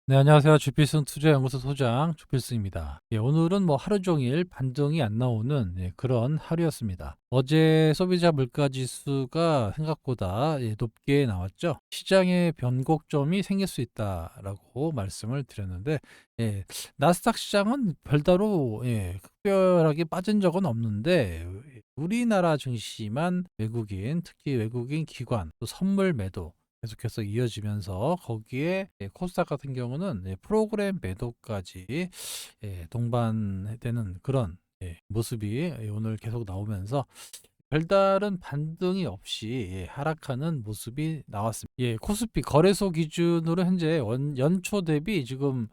네, 안녕하세요. 주필승 투자연구소 소장 주필승입니다. 오늘은 하루 종일 반등이 안 나오는 그런 하루였습니다. 어제 소비자 물가 지수가 생각보다 높게 나왔죠. 시장에 변곡점이 생길 수 있다라고 말씀을 드렸는데, 예, 나스닥 시장은 별다로 특별하게 빠진 적은 없는데, 우리나라 증시만 외국인, 특히 외국인 기관, 또 선물 매도 계속해서 이어지면서 거기에 코스닥 같은 경우는 프로그램 매도까지 동반되는 그런 모습이 오늘 계속 나오면서 별다른 반등이 없이 하락하는 모습이 나왔습니다. 코스피 거래소 기준으로 현재 연초 대비 지금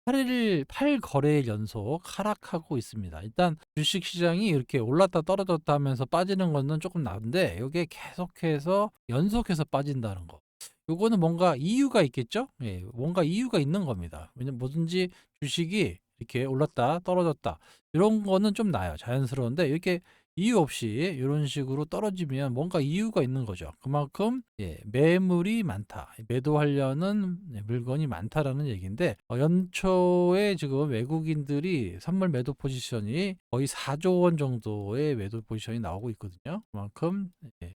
8일 8거래일 연속 하락하고 있습니다. 일단 주식 시장이 이렇게 올랐다 떨어졌다 하면서 빠지는 거는 조금 나은데 이게 계속해서 연속해서 빠진다는 거. 요거는 뭔가 이유가 있겠죠? 뭔가 이유가 있는 겁니다. 왜냐면 뭐든지 주식이 이렇게 올랐다 떨어졌다 이런 거는 좀 나아요. 자연스러운데 이렇게 이유 없이 이런 식으로 떨어지면 뭔가 이유가 있는 거죠. 그만큼 매물이 많다. 매도하려는 물건이 많다라는 얘기인데 연초에 지금 외국인들이 선물 매도 포지션이 거의 4조 원 정도의 매도 포지션이 나오고 있거든요. 그만큼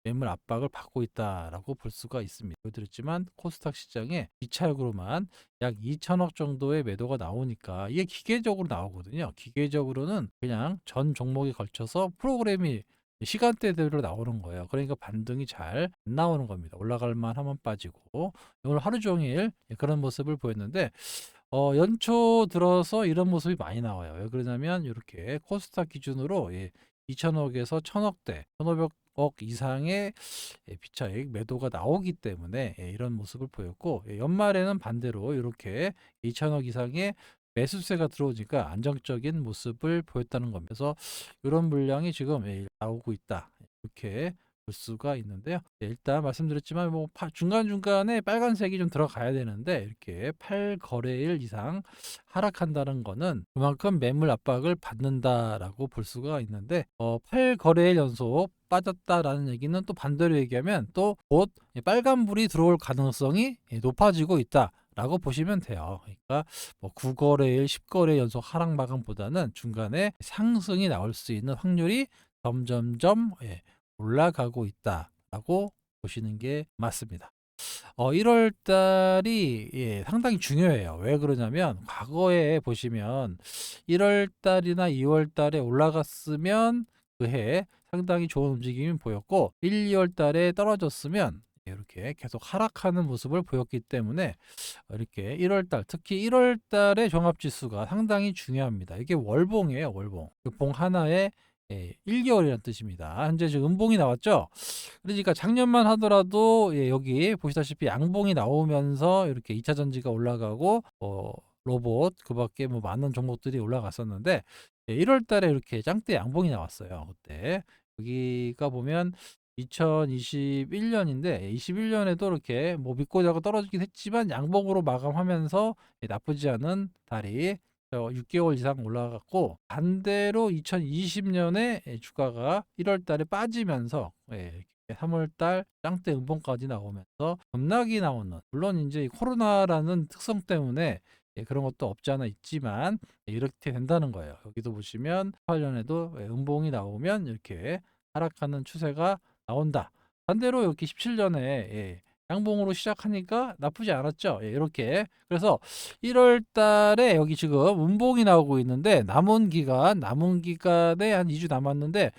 매물 압박을 받고 있다라고 볼 수가 있습니다. 보여드렸지만 코스닥 시장에 2차역으로만 약 2천억 정도의 매도가 나오니까 이게 기계적으로 나오거든요. 기계적으로는 그냥 전 종목에 걸쳐서 프로그램이 시간대대로 나오는 거예요. 그러니까 반등이 잘 안 나오는 겁니다. 올라갈 만 하면 빠지고 오늘 하루 종일 그런 모습을 보였는데 연초 들어서 이런 모습이 많이 나와요. 왜 그러냐면 이렇게 코스닥 기준으로 2천억에서 1,000억대, 1,500억 이상의 비차익 매도가 나오기 때문에 이런 모습을 보였고 연말에는 반대로 이렇게 2천억 이상의 매수세가 들어오니까 안정적인 모습을 보였다는 겁니다. 그래서 이런 물량이 지금 나오고 있다. 이렇게 볼 수가 있는데요. 일단 말씀드렸지만 중간중간에 빨간색이 좀 들어가야 되는데 이렇게 8거래일 이상 하락한다는 거는 그만큼 매물 압박을 받는다라고 볼 수가 있는데 8거래일 연속 빠졌다라는 얘기는 또 반대로 얘기하면 또 곧 빨간불이 들어올 가능성이 높아지고 있다. 라고 보시면 돼요. 그러니까 9거래일, 10거래 연속 하락 마감보다는 중간에 상승이 나올 수 있는 확률이 점점점 올라가고 있다라고 보시는 게 맞습니다. 1월 달이 상당히 중요해요. 왜 그러냐면 과거에 보시면 1월 달이나 2월 달에 올라갔으면 그 해 상당히 좋은 움직임이 보였고 1, 2월 달에 떨어졌으면 이렇게 계속 하락하는 모습을 보였기 때문에 이렇게 1월 달 특히 1월 달의 종합 지수가 상당히 중요합니다. 이게 월봉이에요, 월봉. 그 봉 하나에 1개월이라는 뜻입니다. 현재 지금 음봉이 나왔죠? 그러니까 작년만 하더라도 여기 보시다시피 양봉이 나오면서 이렇게 2차 전지가 올라가고 로봇 그밖에 많은 종목들이 올라갔었는데 1월 달에 이렇게 짱대 양봉이 나왔어요. 그때 여기가 보면 2021년인데 21년에도 이렇게 믿고 자고 떨어지긴 했지만 양봉으로 마감하면서 나쁘지 않은 달이 6개월 이상 올라갔고 반대로 2020년에 주가가 1월 달에 빠지면서 3월 달 짱대 음봉까지 나오면서 급락이 나오는 물론 이제 코로나라는 특성 때문에 그런 것도 없지 않아 있지만 이렇게 된다는 거예요. 여기도 보시면 8년에도 음봉이 나오면 이렇게 하락하는 추세가 나온다. 반대로 이렇게 17년에 양봉으로 시작하니까 나쁘지 않았죠. 이렇게. 그래서 1월 달에 여기 지금 음봉이 나오고 있는데 남은 기간에 한 2주 남았는데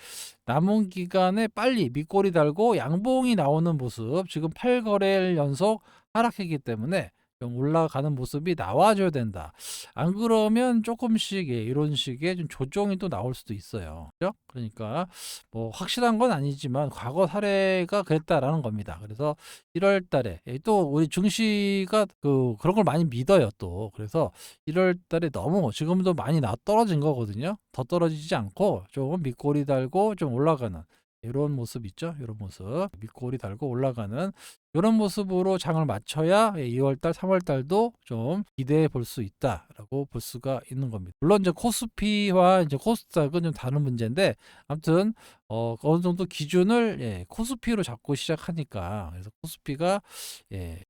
남은 기간에 빨리 밑꼬리 달고 양봉이 나오는 모습 지금 8거래일 연속 하락했기 때문에 좀 올라가는 모습이 나와줘야 된다. 안 그러면 조금씩 이런 식의 좀 조정이 또 나올 수도 있어요. 그죠? 그러니까 확실한 건 아니지만 과거 사례가 그랬다라는 겁니다. 그래서 1월 달에 또 우리 증시가 그런 걸 많이 믿어요 또. 그래서 1월 달에 너무 지금도 많이 떨어진 거거든요. 더 떨어지지 않고 조금 밑꼬리 달고 좀 올라가는 이런 모습 있죠. 이런 모습 밑꼬리 달고 올라가는 이런 모습으로 장을 맞춰야 2월 달, 3월 달도 좀 기대해 볼 수 있다라고 볼 수가 있는 겁니다. 물론 이제 코스피와 이제 코스닥은 좀 다른 문제인데 아무튼 어느 정도 기준을 코스피로 잡고 시작하니까, 그래서 코스피가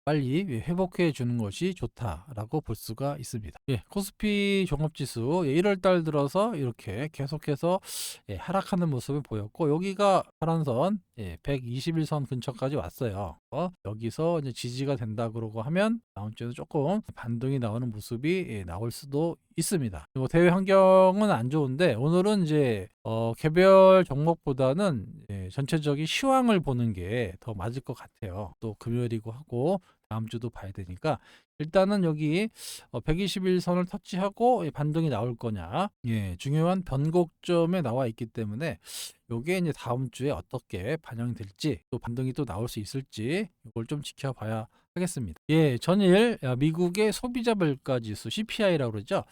빨리 회복해 주는 것이 좋다라고 볼 수가 있습니다. 코스피 종합지수 1월 달 들어서 이렇게 계속해서 하락하는 모습을 보였고, 여기가 파란선 121선 근처까지 왔어요. 여기서 이제 지지가 된다 그러고 하면 다음 주에도 조금 반등이 나오는 모습이 나올 수도 있습니다. 그리고 대외 환경은 안 좋은데, 오늘은 이제 개별 종목보다는 전체적인 시황을 보는 게 더 맞을 것 같아요. 또 금요일이고 하고 다음 주도 봐야 되니까, 일단은 여기 121선을 터치하고 반등이 나올 거냐, 중요한 변곡점에 나와 있기 때문에 요게 이제 다음 주에 어떻게 반영될지, 또 반등이 또 나올 수 있을지 이걸 좀 지켜봐야 하겠습니다. 전일 미국의 소비자 물가 지수 CPI라고 그러죠.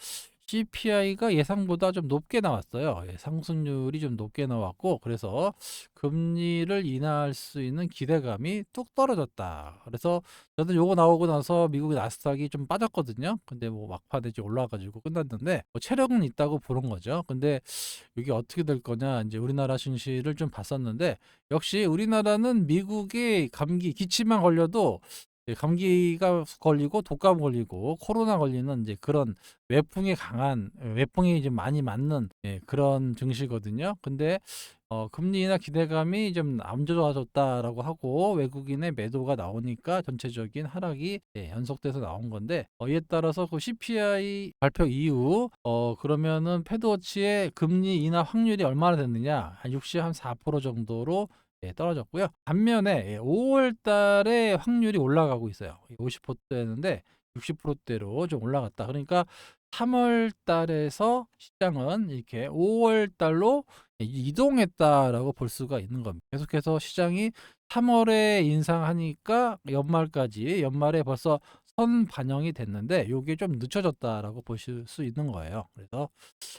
CPI가 예상보다 좀 높게 나왔어요. 상승률이 좀 높게 나왔고, 그래서 금리를 인하할 수 있는 기대감이 뚝 떨어졌다. 그래서 저는 요거 나오고 나서 미국의 나스닥이 좀 빠졌거든요. 근데 뭐 막판에 이제 올라가지고 끝났는데, 체력은 있다고 보는 거죠. 근데 이게 어떻게 될 거냐, 이제 우리나라 증시를 좀 봤었는데, 역시 우리나라는 미국의 감기 기침만 걸려도 감기가 걸리고 독감 걸리고 코로나 걸리는 이제 그런 외풍이 강한, 외풍이 좀 많이 맞는 그런 증시거든요. 근데 금리 인하 기대감이 좀 안 좋아졌다라고 하고 외국인의 매도가 나오니까 전체적인 하락이 연속돼서 나온 건데, 이에 따라서 그 CPI 발표 이후 그러면은 패드워치의 금리 인하 확률이 얼마나 됐느냐, 한 64% 정도로 떨어졌고요. 반면에 5월 달에 확률이 올라가고 있어요. 50%대였는데 60%대로 좀 올라갔다. 그러니까 3월 달에서 시장은 이렇게 5월 달로 이동했다라고 볼 수가 있는 겁니다. 계속해서 시장이 3월에 인상하니까 연말에 벌써 선 반영이 됐는데, 요게 좀 늦춰졌다라고 보실 수 있는 거예요. 그래서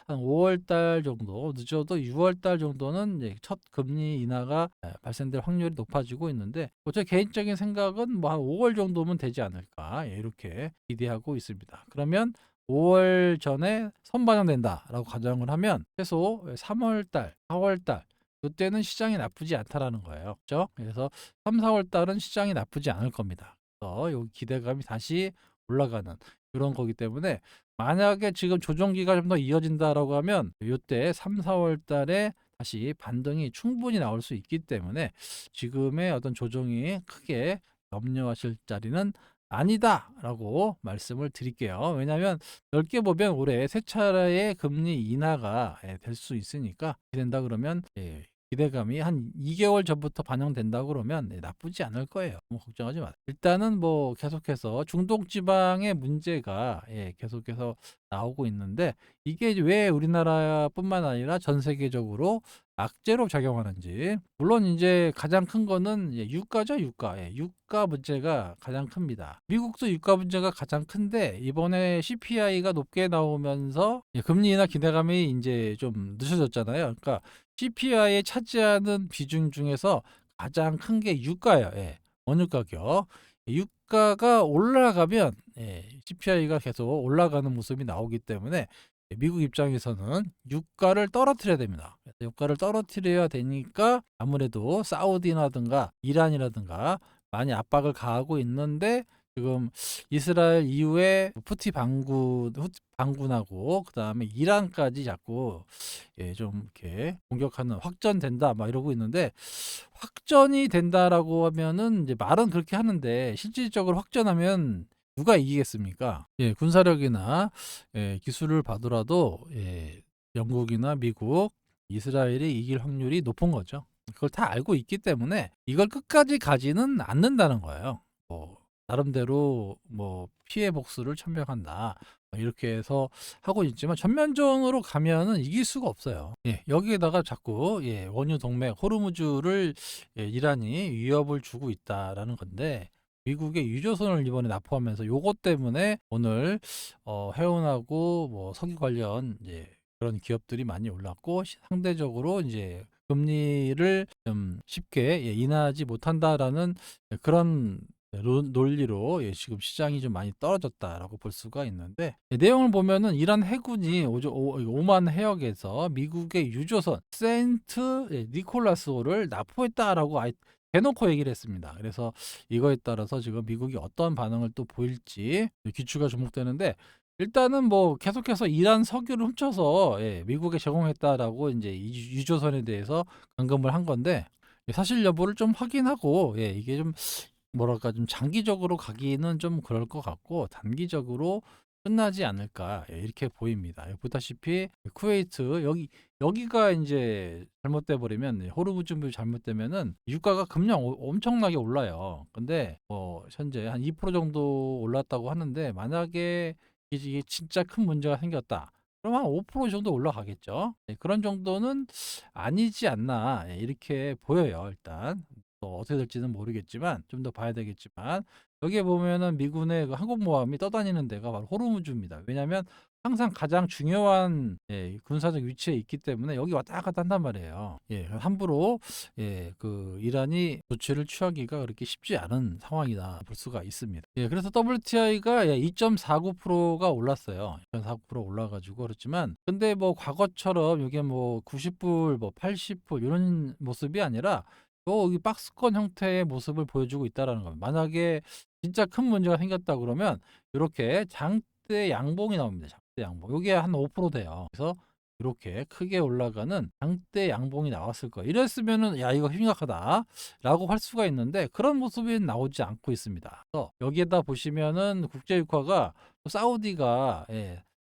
한 5월 달 정도, 늦어도 6월 달 정도는 이제 첫 금리 인하가 발생될 확률이 높아지고 있는데, 제 개인적인 생각은 뭐 한 5월 정도면 되지 않을까, 이렇게 기대하고 있습니다. 그러면 5월 전에 선반영된다라고 가정을 하면 최소 3월 달, 4월 달 이때는 시장이 나쁘지 않다라는 거예요. 그렇죠? 그래서 3, 4월 달은 시장이 나쁘지 않을 겁니다. 그래서 요 기대감이 다시 올라가는 그런 거기 때문에, 만약에 지금 조정기가 좀 더 이어진다라고 하면 요때 3, 4월 달에 다시 반등이 충분히 나올 수 있기 때문에, 지금의 어떤 조정이 크게 염려하실 자리는 아니다라고 말씀을 드릴게요. 왜냐하면 넓게 보면 올해 세 차례의 금리 인하가 될 수 있으니까, 된다 그러면 기대감이 한 2개월 전부터 반영된다 그러면 나쁘지 않을 거예요. 뭐 걱정하지 마세요. 일단은 뭐 계속해서 중동 지방의 문제가 계속해서 나오고 있는데, 이게 왜 우리나라뿐만 아니라 전 세계적으로 악재로 작용하는지. 물론 이제 가장 큰 거는 유가죠, 유가. 유가 문제가 가장 큽니다. 미국도 유가 문제가 가장 큰데, 이번에 CPI가 높게 나오면서 금리 인하 기대감이 이제 좀 늦어졌잖아요. 그러니까 CPI에 차지하는 비중 중에서 가장 큰 게 유가예요. 원유 가격. 유가가 올라가면 CPI가 계속 올라가는 모습이 나오기 때문에, 미국 입장에서는 유가를 떨어뜨려야 됩니다. 유가를 떨어뜨려야 되니까 아무래도 사우디라든가 이란이라든가 많이 압박을 가하고 있는데, 지금 이스라엘 이후에 후티 반군하고 그다음에 이란까지 자꾸 좀 이렇게 공격하는, 확전된다 막 이러고 있는데, 확전이 된다라고 하면은 이제 말은 그렇게 하는데 실질적으로 확전하면 누가 이기겠습니까? 군사력이나 기술을 봐더라도 영국이나 미국, 이스라엘이 이길 확률이 높은 거죠. 그걸 다 알고 있기 때문에 이걸 끝까지 가지는 않는다는 거예요. 뭐 나름대로 뭐 피해 복수를 천명한다, 뭐 이렇게 해서 하고 있지만, 전면전으로 가면은 이길 수가 없어요. 여기에다가 자꾸 원유 동맹 호르무즈를 이란이 위협을 주고 있다라는 건데, 미국의 유조선을 이번에 납포하면서 요것 때문에 오늘 해운하고 뭐 석유 관련 이제 그런 기업들이 많이 올랐고, 상대적으로 이제 금리를 좀 쉽게 인하하지 못한다라는 그런 논리로 지금 시장이 좀 많이 떨어졌다라고 볼 수가 있는데, 내용을 보면은 이란 해군이 오만 해역에서 미국의 유조선 세인트 니콜라스호를 납포했다라고 대놓고 얘기를 했습니다. 그래서 이거에 따라서 지금 미국이 어떤 반응을 또 보일지 귀추가 주목되는데, 일단은 뭐 계속해서 이란 석유를 훔쳐서 미국에 제공했다라고 이제 이 유조선에 대해서 감금을 한 건데, 사실 여부를 좀 확인하고 이게 좀 뭐랄까 좀 장기적으로 가기는 좀 그럴 것 같고 단기적으로 끝나지 않을까 이렇게 보입니다. 보다시피 쿠웨이트 여기가 이제 잘못돼 버리면 호르무즈이 잘못되면은 유가가 금방 엄청나게 올라요. 근데 현재 한 2% 정도 올랐다고 하는데, 만약에 이게 진짜 큰 문제가 생겼다. 그럼 한 5% 정도 올라가겠죠. 그런 정도는 아니지 않나 이렇게 보여요. 일단 또 어떻게 될지는 모르겠지만 좀 더 봐야 되겠지만, 여기에 보면은 미군의 그 항공모함이 떠다니는 데가 바로 호르무즈입니다. 왜냐하면 항상 가장 중요한 군사적 위치에 있기 때문에 여기 왔다 갔다 한단 말이에요. 함부로 그 이란이 조치를 취하기가 그렇게 쉽지 않은 상황이다 볼 수가 있습니다. 그래서 WTI가 2.49%가 올랐어요. 2.49% 올라가지고 그렇지만, 근데 뭐 과거처럼 이게 뭐 90불, 뭐 80불 이런 모습이 아니라 이 박스권 형태의 모습을 보여주고 있다라는 겁니다. 만약에 진짜 큰 문제가 생겼다 그러면 이렇게 장대 양봉이 나옵니다. 장대 양봉. 이게 한 5% 돼요. 그래서 이렇게 크게 올라가는 장대 양봉이 나왔을 거예요. 이랬으면은 야 이거 심각하다라고 할 수가 있는데, 그런 모습이 나오지 않고 있습니다. 그래서 여기에다 보시면은 국제유가가 사우디가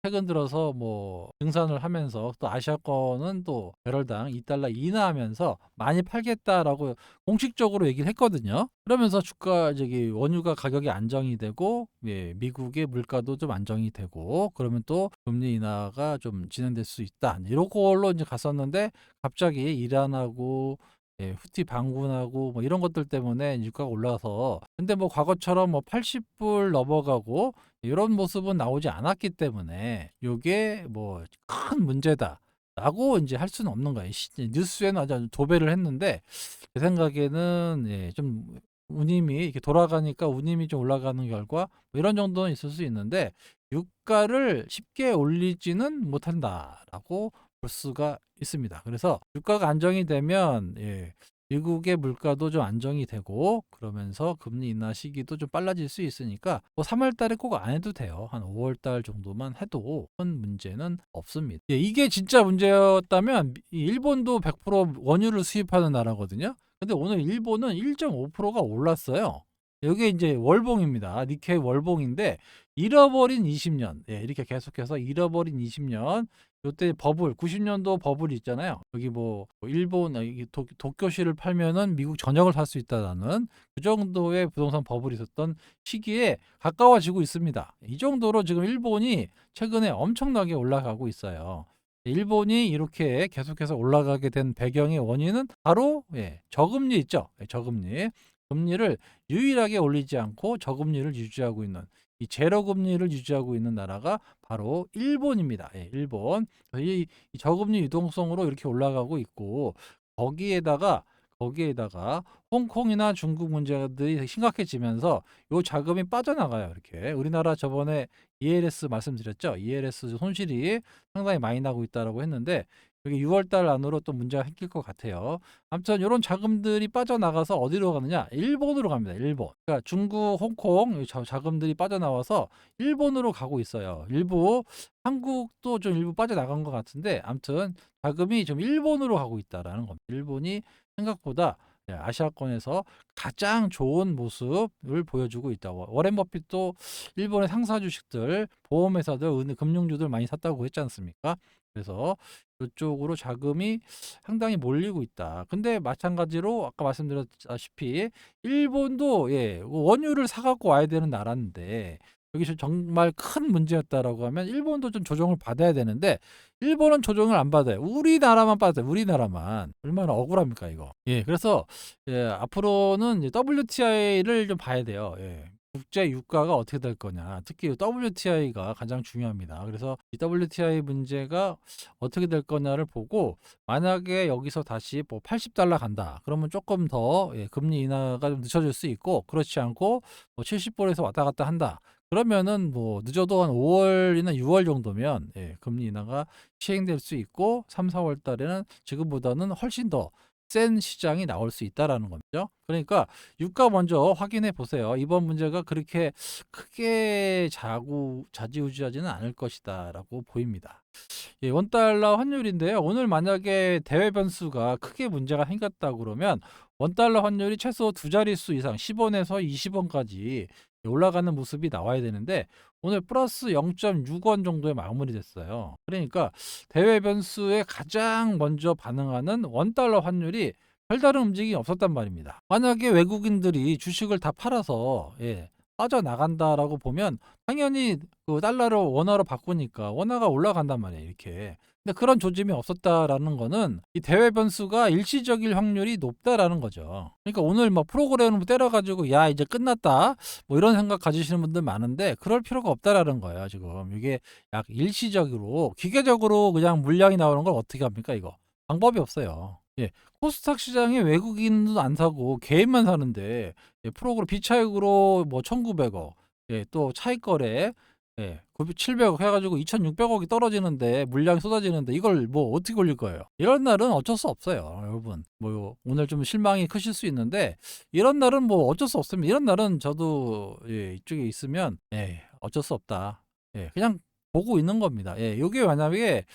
최근 들어서 뭐 증산을 하면서 또 아시아권은 또 배럴당 2달러 인하하면서 많이 팔겠다라고 공식적으로 얘기를 했거든요. 그러면서 주가 저기 원유가 가격이 안정이 되고 미국의 물가도 좀 안정이 되고, 그러면 또 금리 인하가 좀 진행될 수 있다. 이런 걸로 이제 갔었는데, 갑자기 이란하고 후티 반군하고 뭐 이런 것들 때문에 유가가 올라서, 근데 뭐 과거처럼 뭐 80불 넘어가고 이런 모습은 나오지 않았기 때문에 이게 뭐 큰 문제다라고 이제 할 수는 없는 거예요. 뉴스에는 아주 도배를 했는데, 제 생각에는 좀 운임이 이렇게 돌아가니까 운임이 좀 올라가는 결과 뭐 이런 정도는 있을 수 있는데, 유가를 쉽게 올리지는 못한다라고 볼 수가 있습니다. 그래서 유가가 안정이 되면 미국의 물가도 좀 안정이 되고, 그러면서 금리 인하 시기도 좀 빨라질 수 있으니까 뭐 3월 달에 꼭 안 해도 돼요. 한 5월 달 정도만 해도 큰 문제는 없습니다. 이게 진짜 문제였다면 일본도 100% 원유를 수입하는 나라거든요. 근데 오늘 일본은 1.5%가 올랐어요. 이게 이제 월봉입니다. 니케이 월봉인데, 잃어버린 20년. 이렇게 계속해서 잃어버린 20년. 요때 버블 90년도 버블 있잖아요. 여기 뭐 일본 도쿄시를 팔면은 미국 전역을 살 수 있다라는 그 정도의 부동산 버블이 있었던 시기에 가까워지고 있습니다. 이 정도로 지금 일본이 최근에 엄청나게 올라가고 있어요. 일본이 이렇게 계속해서 올라가게 된 배경의 원인은 바로 저금리 있죠. 저금리. 금리를 유일하게 올리지 않고 저금리를 유지하고 있는, 이 제로 금리를 유지하고 있는 나라가 바로 일본입니다. 일본. 이 저금리 유동성으로 이렇게 올라가고 있고, 거기에다가 홍콩이나 중국 문제들이 심각해지면서 요 자금이 빠져나가요. 이렇게 우리나라 저번에 ELS 말씀드렸죠. ELS 손실이 상당히 많이 나고 있다라고 했는데, 여기 6월 달 안으로 또 문제가 생길 것 같아요. 아무튼 이런 자금들이 빠져나가서 어디로 가느냐? 일본으로 갑니다. 일본. 그러니까 중국, 홍콩 자금들이 빠져나와서 일본으로 가고 있어요. 한국도 좀 일부 빠져나간 것 같은데, 아무튼 자금이 좀 일본으로 가고 있다라는 겁니다. 일본이 생각보다 아시아권에서 가장 좋은 모습을 보여주고 있다. 워렌 버핏도 일본의 상사 주식들, 보험회사들, 금융주들 많이 샀다고 했지 않습니까? 그래서 이쪽으로 자금이 상당히 몰리고 있다. 근데 마찬가지로 아까 말씀드렸다시피 일본도 원유를 사갖고 와야 되는 나라인데, 여기서 정말 큰 문제였다라고 하면 일본도 좀 조정을 받아야 되는데, 일본은 조정을 안 받아요. 우리나라만 받아요. 우리나라만. 얼마나 억울합니까 이거. 그래서 앞으로는 이제 WTI를 좀 봐야 돼요. 국제 유가가 어떻게 될 거냐. 특히 WTI가 가장 중요합니다. 그래서 이 WTI 문제가 어떻게 될 거냐를 보고 만약에 여기서 다시 뭐 $80 간다. 그러면 조금 더 금리 인하가 좀 늦춰질 수 있고 그렇지 않고 뭐 70불에서 왔다 갔다 한다. 그러면은 뭐 늦어도 한 5월이나 6월 정도면 금리 인하가 시행될 수 있고 3, 4월 달에는 지금보다는 훨씬 더 센 시장이 나올 수 있다라는 거죠. 그러니까 유가 먼저 확인해 보세요. 이번 문제가 그렇게 크게 좌지우지하지는 않을 것이다라고 보입니다. 원달러 환율인데요. 오늘 만약에 대외 변수가 크게 문제가 생겼다 그러면 원달러 환율이 최소 두 자릿수 이상 10원에서 20원까지 올라가는 모습이 나와야 되는데 오늘 플러스 0.6원 정도에 마무리됐어요. 그러니까 대외 변수에 가장 먼저 반응하는 원달러 환율이 별다른 움직임이 없었단 말입니다. 만약에 외국인들이 주식을 다 팔아서 빠져나간다라고 보면 당연히 그 달러를 원화로 바꾸니까 원화가 올라간단 말이에요. 이렇게. 근데 그런 조짐이 없었다라는 거는 이 대외 변수가 일시적일 확률이 높다라는 거죠. 그러니까 오늘 뭐 프로그램을 때려가지고 야 이제 끝났다 뭐 이런 생각 가지시는 분들 많은데 그럴 필요가 없다라는 거예요. 지금 이게 약 일시적으로 기계적으로 그냥 물량이 나오는 걸 어떻게 합니까 이거? 방법이 없어요. 코스닥 시장에 외국인도 안 사고 개인만 사는데 프로그램 비차익으로 뭐 1,900억, 또 차익 거래 700억 해가지고 2,600억이 떨어지는데 물량이 쏟아지는데 이걸 뭐 어떻게 올릴 거예요? 이런 날은 어쩔 수 없어요, 여러분. 뭐 오늘 좀 실망이 크실 수 있는데 이런 날은 뭐 어쩔 수 없습니다. 이런 날은 저도 이쪽에 있으면 어쩔 수 없다. 그냥 보고 있는 겁니다. 이게 만약에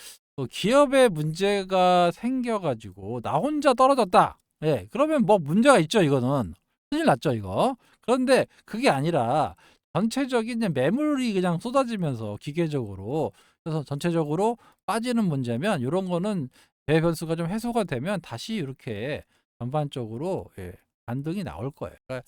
기업에 문제가 생겨가지고 나 혼자 떨어졌다. 그러면 뭐 문제가 있죠, 이거는. 큰일 났죠, 이거. 그런데 그게 아니라 전체적인 이제 매물이 그냥 쏟아지면서 기계적으로 그래서 전체적으로 빠지는 문제면 이런 거는 대변수가 좀 해소가 되면 다시 이렇게 전반적으로 반등이 나올 거예요. 그러니까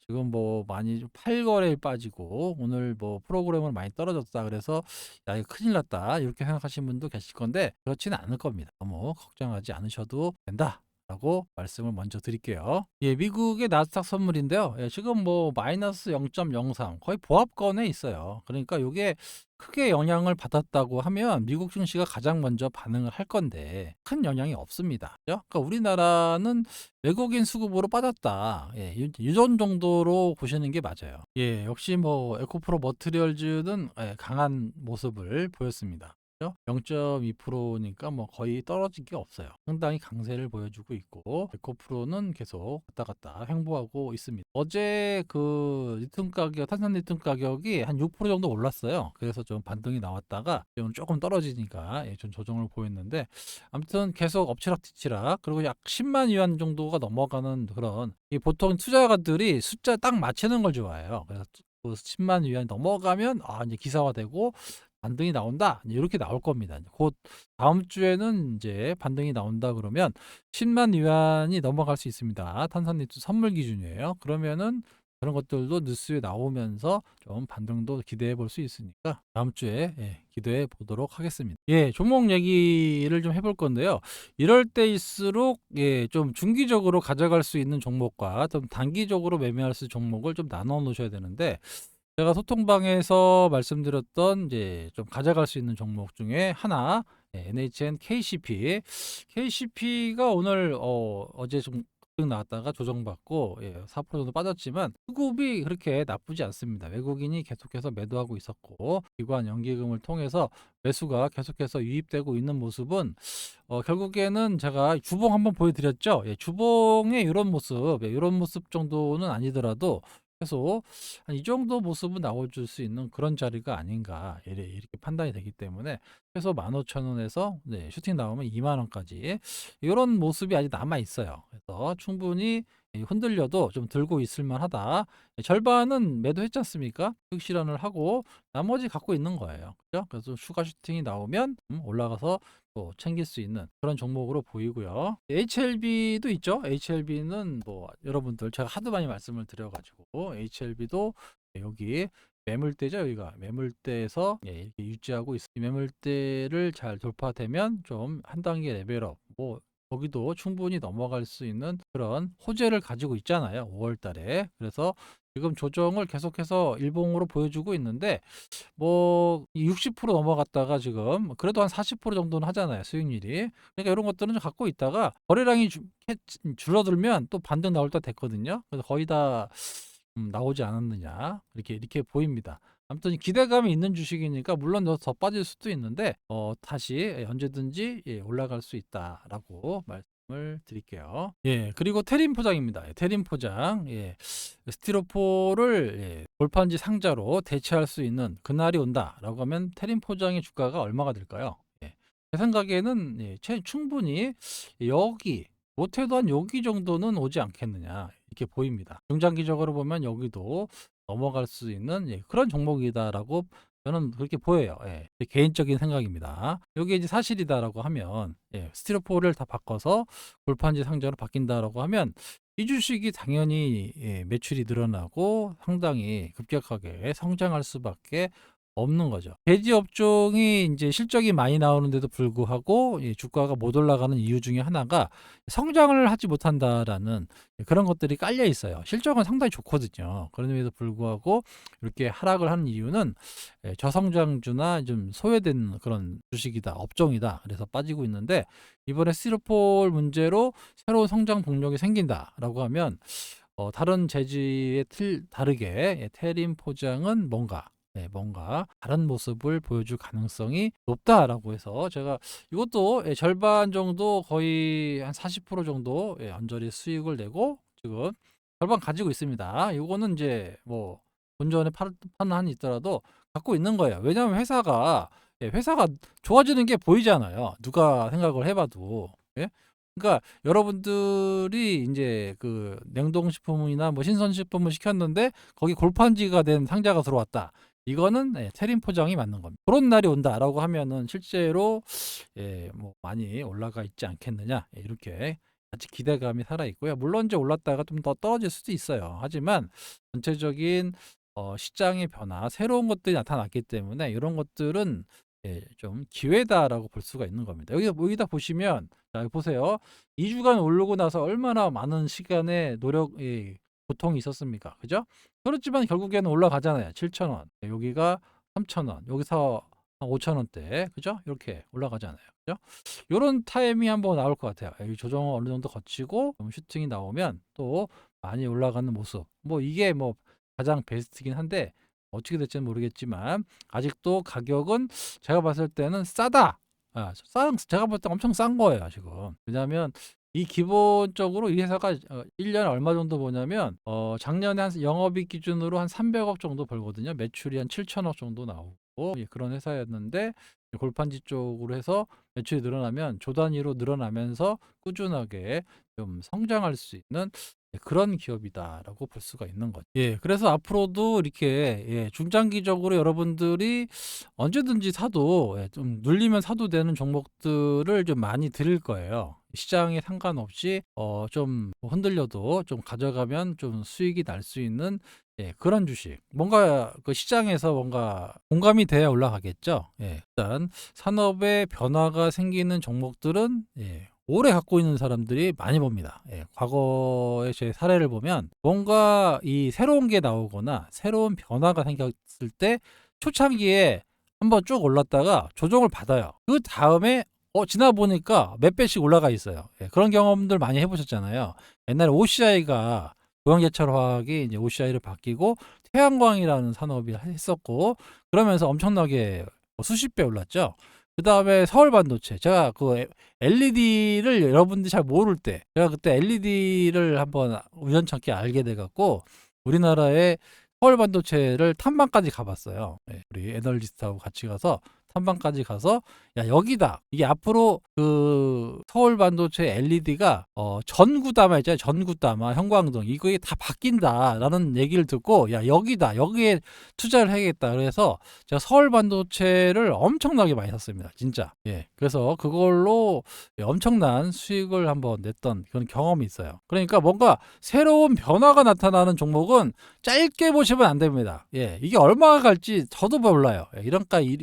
지금 뭐 많이 좀 팔거래에 빠지고 오늘 뭐 프로그램을 많이 떨어졌다 그래서 야 이거 큰일 났다 이렇게 생각하시는 분도 계실 건데 그렇지는 않을 겁니다. 너무 걱정하지 않으셔도 된다. 라고 말씀을 먼저 드릴게요. 미국의 나스닥 선물인데요. 지금 뭐 마이너스 0.03 거의 보합권에 있어요. 그러니까 이게 크게 영향을 받았다고 하면 미국 증시가 가장 먼저 반응을 할 건데 큰 영향이 없습니다. 그죠? 그러니까 우리나라는 외국인 수급으로 빠졌다. 이 정도로 보시는 게 맞아요. 역시 뭐 에코프로 머티리얼즈는 강한 모습을 보였습니다. 0.2%니까 뭐 거의 떨어진 게 없어요. 상당히 강세를 보여주고 있고 에코프로는 계속 왔다 갔다 횡보하고 있습니다. 어제 그 리튬 가격, 탄산 리튬 가격이 한 6% 정도 올랐어요. 그래서 좀 반등이 나왔다가 오늘 조금 떨어지니까 좀 조정을 보였는데 아무튼 계속 엎치락뒤치락 그리고 약 10만 위안 정도가 넘어가는 그런 보통 투자가들이 숫자 딱 맞추는 걸 좋아해요. 그래서 그 10만 위안 넘어가면 이제 기사화되고 반등이 나온다. 이렇게 나올 겁니다. 곧 다음 주에는 이제 반등이 나온다 그러면 10만 위안이 넘어갈 수 있습니다. 탄산리튬 선물 기준이에요. 그러면은 그런 것들도 뉴스에 나오면서 좀 반등도 기대해 볼 수 있으니까 다음 주에 기대해 보도록 하겠습니다. 종목 얘기를 좀 해볼 건데요. 이럴 때일수록 좀 중기적으로 가져갈 수 있는 종목과 좀 단기적으로 매매할 수 있는 종목을 좀 나눠 놓으셔야 되는데 제가 소통방에서 말씀드렸던 이제 좀 가져갈 수 있는 종목 중에 하나 NHN KCP. KCP가 오늘 어제 좀 급등 나왔다가 조정받고 4% 정도 빠졌지만 수급이 그렇게 나쁘지 않습니다. 외국인이 계속해서 매도하고 있었고 기관 연기금을 통해서 매수가 계속해서 유입되고 있는 모습은 결국에는 제가 주봉 한번 보여드렸죠. 주봉의 이런 모습, 이런 모습 정도는 아니더라도 계속 한 이 정도 모습은 나와줄 수 있는 그런 자리가 아닌가 이렇게 판단이 되기 때문에 최소 15,000원에서 슈팅 나오면 2만 원까지 이런 모습이 아직 남아 있어요. 그래서 충분히 흔들려도 좀 들고 있을 만하다. 절반은 매도했지 않습니까? 흑실현을 하고 나머지 갖고 있는 거예요. 그죠? 그래서 추가 슈팅이 나오면 올라가서 또 챙길 수 있는 그런 종목으로 보이고요. HLB도 있죠. HLB는 뭐 여러분들 제가 하도 많이 말씀을 드려가지고 HLB도 여기 매물대죠. 여기가 매물대에서 이렇게 유지하고 있습니다. 매물대를 잘 돌파되면 좀 한 단계 레벨업 뭐 거기도 충분히 넘어갈 수 있는 그런 호재를 가지고 있잖아요. 5월 달에. 그래서 지금 조정을 계속해서 일봉으로 보여주고 있는데 뭐 60% 넘어갔다가 지금 그래도 한 40% 정도는 하잖아요. 수익률이. 그러니까 이런 것들은 좀 갖고 있다가 거래량이 줄어들면 또 반등 나올 때 됐거든요. 그래서 거의 다 나오지 않았느냐 이렇게 보입니다. 아무튼 기대감이 있는 주식이니까 물론 더 빠질 수도 있는데 다시 언제든지 올라갈 수 있다라고 말씀을 드릴게요. 예, 그리고 테린 포장입니다. 테린 포장. 예. 스티로포를 골판지 상자로 대체할 수 있는 그날이 온다라고 하면 테린 포장의 주가가 얼마가 될까요? 예. 제 생각에는 충분히 여기 못해도 한 여기 정도는 오지 않겠느냐 이렇게 보입니다. 중장기적으로 보면 여기도 넘어갈 수 있는 그런 종목이다라고 저는 그렇게 보여요. 제 개인적인 생각입니다. 여기 이제 사실이다라고 하면 스티로포를 다 바꿔서 골판지 상자로 바뀐다라고 하면 이 주식이 당연히 매출이 늘어나고 상당히 급격하게 성장할 수밖에 없는 거죠. 대지 업종이 이제 실적이 많이 나오는데도 불구하고 주가가 못 올라가는 이유 중에 하나가 성장을 하지 못한다라는 그런 것들이 깔려 있어요. 실적은 상당히 좋거든요. 그럼에도 불구하고 이렇게 하락을 하는 이유는 저성장주나 좀 소외된 그런 주식이다, 업종이다. 그래서 빠지고 있는데 이번에 스티로폴 문제로 새로운 성장 동력이 생긴다라고 하면 다른 재질의 다르게 테린 포장은 뭔가 다른 모습을 보여줄 가능성이 높다라고 해서 제가 이것도 절반 정도 거의 한 40% 정도 언저리 수익을 내고 지금 절반 가지고 있습니다. 이거는 이제 뭐 본전에 파는 한이 있더라도 갖고 있는 거예요. 왜냐하면 회사가 좋아지는 게 보이잖아요. 누가 생각을 해봐도. 예? 그러니까 여러분들이 이제 그 냉동식품이나 뭐 신선식품을 시켰는데 거기 골판지가 된 상자가 들어왔다. 이거는 테린 포장이 맞는 겁니다. 그런 날이 온다라고 하면은 실제로 뭐 많이 올라가 있지 않겠느냐 이렇게 아직 기대감이 살아 있고요. 물론 이제 올랐다가 좀 더 떨어질 수도 있어요. 하지만 전체적인 시장의 변화, 새로운 것들이 나타났기 때문에 이런 것들은 좀 기회다라고 볼 수가 있는 겁니다. 여기다 보시면 자 보세요. 2주간 오르고 나서 얼마나 많은 시간의 고통이 있었습니까? 그죠? 그렇지만 결국에는 올라가잖아요. 7,000원. 여기가 3,000원. 여기서 5,000원대. 그죠? 이렇게 올라가잖아요. 그죠? 요런 타임이 한번 나올 것 같아요. 이 조정을 어느 정도 거치고 슈팅이 나오면 또 많이 올라가는 모습. 뭐 이게 뭐 가장 베스트긴 한데 어떻게 될지는 모르겠지만 아직도 가격은 제가 봤을 때는 싸다. 제가 볼 때 엄청 싼 거예요, 지금. 왜냐하면 이 기본적으로 이 회사가 1년에 얼마 정도 버냐면 작년에 한 영업이익 기준으로 한 300억 정도 벌거든요. 매출이 한 7천억 정도 나오고 그런 회사였는데 골판지 쪽으로 해서 매출이 늘어나면 조 단위로 늘어나면서 꾸준하게 좀 성장할 수 있는 그런 기업이다라고 볼 수가 있는 거죠. 그래서 앞으로도 이렇게 중장기적으로 여러분들이 언제든지 사도 좀 눌리면 사도 되는 종목들을 좀 많이 드릴 거예요. 시장에 상관없이 좀 흔들려도 좀 가져가면 좀 수익이 날 수 있는 그런 주식. 뭔가 그 시장에서 뭔가 공감이 돼야 올라가겠죠. 일단 산업의 변화가 생기는 종목들은 오래 갖고 있는 사람들이 많이 봅니다. 과거의 제 사례를 보면 뭔가 이 새로운 게 나오거나 새로운 변화가 생겼을 때 초창기에 한번 쭉 올랐다가 조정을 받아요. 그 다음에 지나 보니까 몇 배씩 올라가 있어요. 그런 경험들 많이 해보셨잖아요. 옛날에 OCI가 고용제철화학이 이제 OCI를 바뀌고 태양광이라는 산업이 했었고 그러면서 엄청나게 수십 배 올랐죠. 그 다음에 서울반도체. 제가 그 LED를 여러분들이 잘 모를 때, 제가 그때 LED를 한번 우연찮게 알게 돼갖고, 우리나라에 서울반도체를 탐방까지 가봤어요. 우리 애널리스트하고 같이 가서 탐방까지 가서 야 여기다 이게 앞으로 그 서울 반도체 LED가 전구담아 있잖아요. 전구담아 형광등 이거에 다 바뀐다라는 얘기를 듣고 야 여기다 여기에 투자를 해야겠다. 그래서 제가 서울 반도체를 엄청나게 많이 샀습니다. 진짜. 그래서 그걸로 엄청난 수익을 한번 냈던 그런 경험이 있어요. 그러니까 뭔가 새로운 변화가 나타나는 종목은 짧게 보시면 안 됩니다. 이게 얼마가 갈지 저도 몰라요.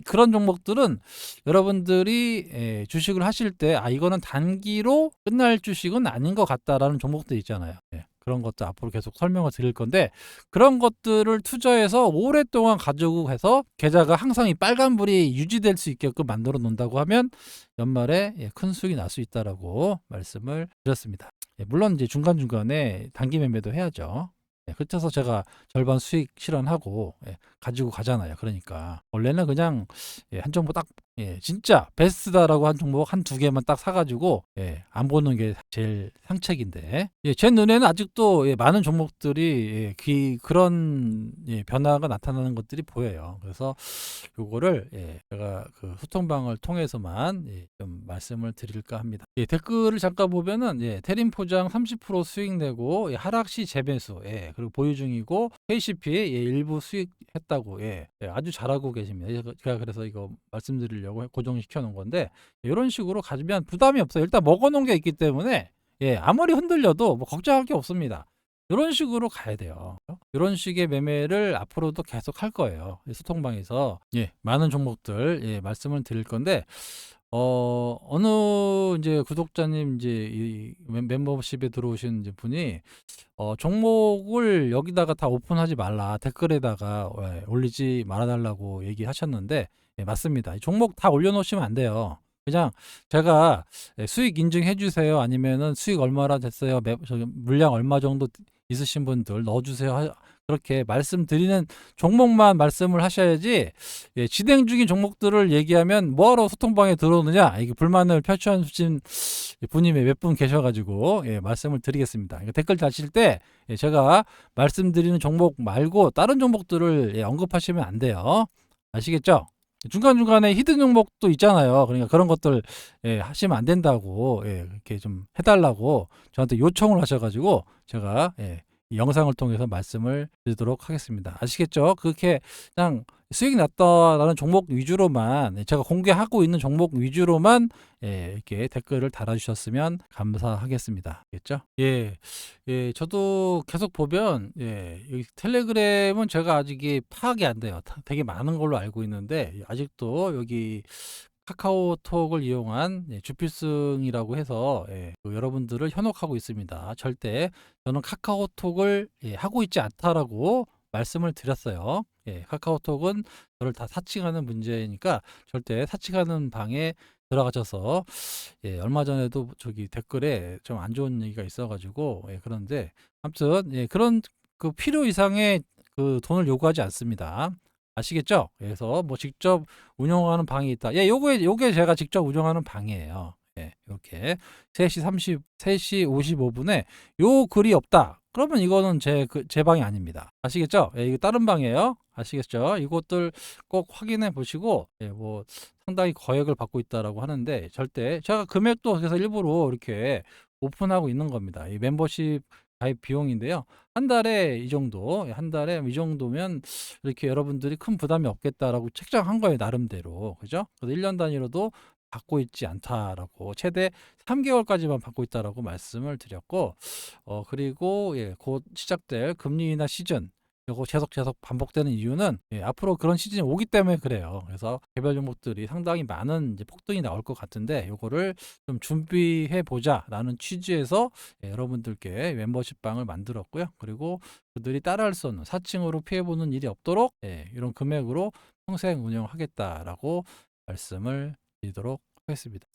그런 종목 종목들은 여러분들이 주식을 하실 때 이거는 단기로 끝날 주식은 아닌 것 같다라는 종목들 있잖아요. 그런 것도 앞으로 계속 설명을 드릴 건데, 그런 것들을 투자해서 오랫동안 가지고 해서 계좌가 항상 이 빨간불이 유지될 수 있게끔 만들어 놓는다고 하면 연말에 큰 수익이 날 수 있다라고 말씀을 드렸습니다. 물론 이제 중간중간에 단기 매매도 해야죠. 그렇죠. 제가 절반 수익 실현하고 가지고 가잖아요. 그러니까 원래는 그냥 한 종목 딱 진짜 베스트다라고 한 종목 한 두 개만 딱 사가지고 안 보는 게 제일 상책인데, 제 눈에는 아직도 많은 종목들이 그런 변화가 나타나는 것들이 보여요. 그래서 요거를 제가 그 소통방을 통해서만 좀 말씀을 드릴까 합니다. 댓글을 잠깐 보면은 테린 포장 30% 수익 내고 하락시 재매수, 그리고 보유 중이고 KCP 일부 수익했다고, 아주 잘하고 계십니다. 제가 그래서 이거 말씀드리려고 고정시켜 놓은 건데, 이런 식으로 가지면 부담이 없어요. 일단 먹어 놓은 게 있기 때문에 아무리 흔들려도 뭐 걱정할 게 없습니다. 이런 식으로 가야 돼요. 이런 식의 매매를 앞으로도 계속 할 거예요. 소통방에서 많은 종목들 말씀을 드릴 건데, 어느 이제 구독자님 이제 이 멤버십에 들어오신 이제 분이 종목을 여기다가 다 오픈하지 말라, 댓글에다가 올리지 말아달라고 얘기하셨는데, 맞습니다. 이 종목 다 올려놓으시면 안 돼요. 그냥 제가 수익 인증해 주세요, 아니면은 수익 얼마나 됐어요, 물량 얼마 정도 있으신 분들 넣어주세요, 그렇게 말씀드리는 종목만 말씀을 하셔야지, 진행 중인 종목들을 얘기하면 뭐하러 소통방에 들어오느냐, 이게 불만을 펼쳐주신 분이 몇 분 계셔가지고 말씀을 드리겠습니다. 그러니까 댓글 다실 때 제가 말씀드리는 종목 말고 다른 종목들을 언급하시면 안 돼요. 아시겠죠? 중간중간에 히든 종목도 있잖아요. 그러니까 그런 것들 하시면 안 된다고 이렇게 좀 해달라고 저한테 요청을 하셔가지고 제가 이 영상을 통해서 말씀을 드리도록 하겠습니다. 아시겠죠? 그렇게 그냥 수익이 났다라는 종목 위주로만, 제가 공개하고 있는 종목 위주로만 이렇게 댓글을 달아주셨으면 감사하겠습니다. 알겠죠? 저도 계속 보면 여기 텔레그램은 제가 아직 이게 파악이 안 돼요. 되게 많은 걸로 알고 있는데 아직도 여기 카카오톡을 이용한 주필승이라고 해서 그 여러분들을 현혹하고 있습니다. 절대 저는 카카오톡을 하고 있지 않다라고 말씀을 드렸어요. 카카오톡은 저를 다 사칭하는 문제니까 절대 사칭하는 방에 들어가셔서, 얼마 전에도 저기 댓글에 좀 안 좋은 얘기가 있어가지고 그런데 아무튼 그런 그 필요 이상의 그 돈을 요구하지 않습니다. 아시겠죠? 그래서 뭐 직접 운영하는 방이 있다. 요게 제가 직접 운영하는 방이에요. 이렇게 3시 55분에 요 글이 없다, 그러면 이거는 제 방이 아닙니다. 아시겠죠? 이거 다른 방이에요. 아시겠죠? 이것들 꼭 확인해 보시고, 뭐 상당히 거액을 받고 있다라고 하는데 절대 제가 금액도 그래서 일부러 이렇게 오픈하고 있는 겁니다. 이 멤버십 가입 비용인데요. 한 달에 이 정도면 이렇게 여러분들이 큰 부담이 없겠다라고 책정한 거예요, 나름대로. 그죠? 그래서 1년 단위로도 받고 있지 않다라고, 최대 3개월까지만 받고 있다라고 말씀을 드렸고, 그리고 곧 시작될 금리 인하 시즌, 이거 계속 반복되는 이유는 앞으로 그런 시즌이 오기 때문에 그래요. 그래서 개별 종목들이 상당히 많은 이제 폭등이 나올 것 같은데, 요거를 좀 준비해 보자라는 취지에서 여러분들께 멤버십 방을 만들었고요. 그리고 그들이 따라할 수 없는, 사칭으로 피해 보는 일이 없도록 이런 금액으로 평생 운영하겠다라고 말씀을 드리도록 하겠습니다.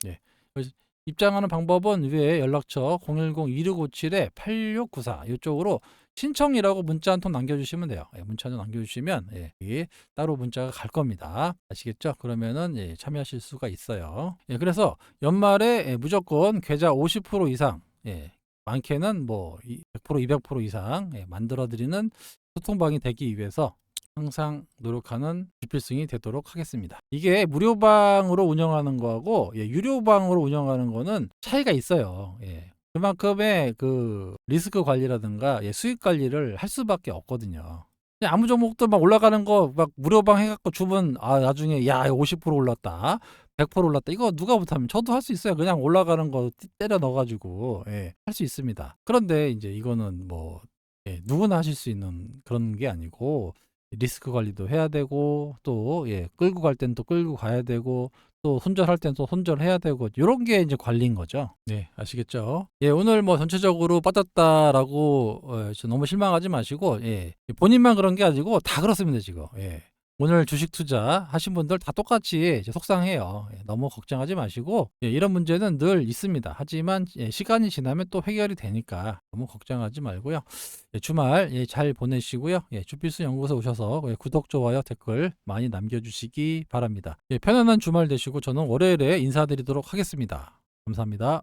입장하는 방법은 위에 연락처 010-2657-8694 이쪽으로 신청이라고 문자 한 통 남겨주시면 돼요. 문자 좀 남겨주시면 따로 문자가 갈 겁니다. 아시겠죠? 그러면은 참여하실 수가 있어요. 그래서 연말에 무조건 계좌 50% 이상, 많게는 뭐 100% 200% 이상 만들어드리는 소통방이 되기 위해서 항상 노력하는 주필승이 되도록 하겠습니다. 이게 무료방으로 운영하는 거하고 유료방으로 운영하는 거는 차이가 있어요. 그만큼의 그 리스크 관리라든가 수익 관리를 할 수밖에 없거든요. 그냥 아무 종목도 막 올라가는 거 막 무료방 해갖고 주면 나중에 야 50% 올랐다, 100% 올랐다, 이거 누가 못하면 저도 할 수 있어요. 그냥 올라가는 거 때려 넣어가지고 할 수 있습니다. 그런데 이제 이거는 뭐 누구나 하실 수 있는 그런 게 아니고, 리스크 관리도 해야 되고 또 끌고 갈 땐 또 끌고 가야 되고 또 손절할 땐 또 손절해야 되고 요런 게 이제 관리인 거죠. 네, 아시겠죠? 오늘 뭐 전체적으로 빠졌다라고 저 너무 실망하지 마시고 본인만 그런 게 아니고 다 그렇습니다, 지금. 오늘 주식 투자하신 분들 다 똑같이 이제 속상해요. 너무 걱정하지 마시고 이런 문제는 늘 있습니다. 하지만 시간이 지나면 또 해결이 되니까 너무 걱정하지 말고요. 주말 잘 보내시고요. 주필수 연구소 오셔서 구독, 좋아요, 댓글 많이 남겨주시기 바랍니다. 편안한 주말 되시고 저는 월요일에 인사드리도록 하겠습니다. 감사합니다.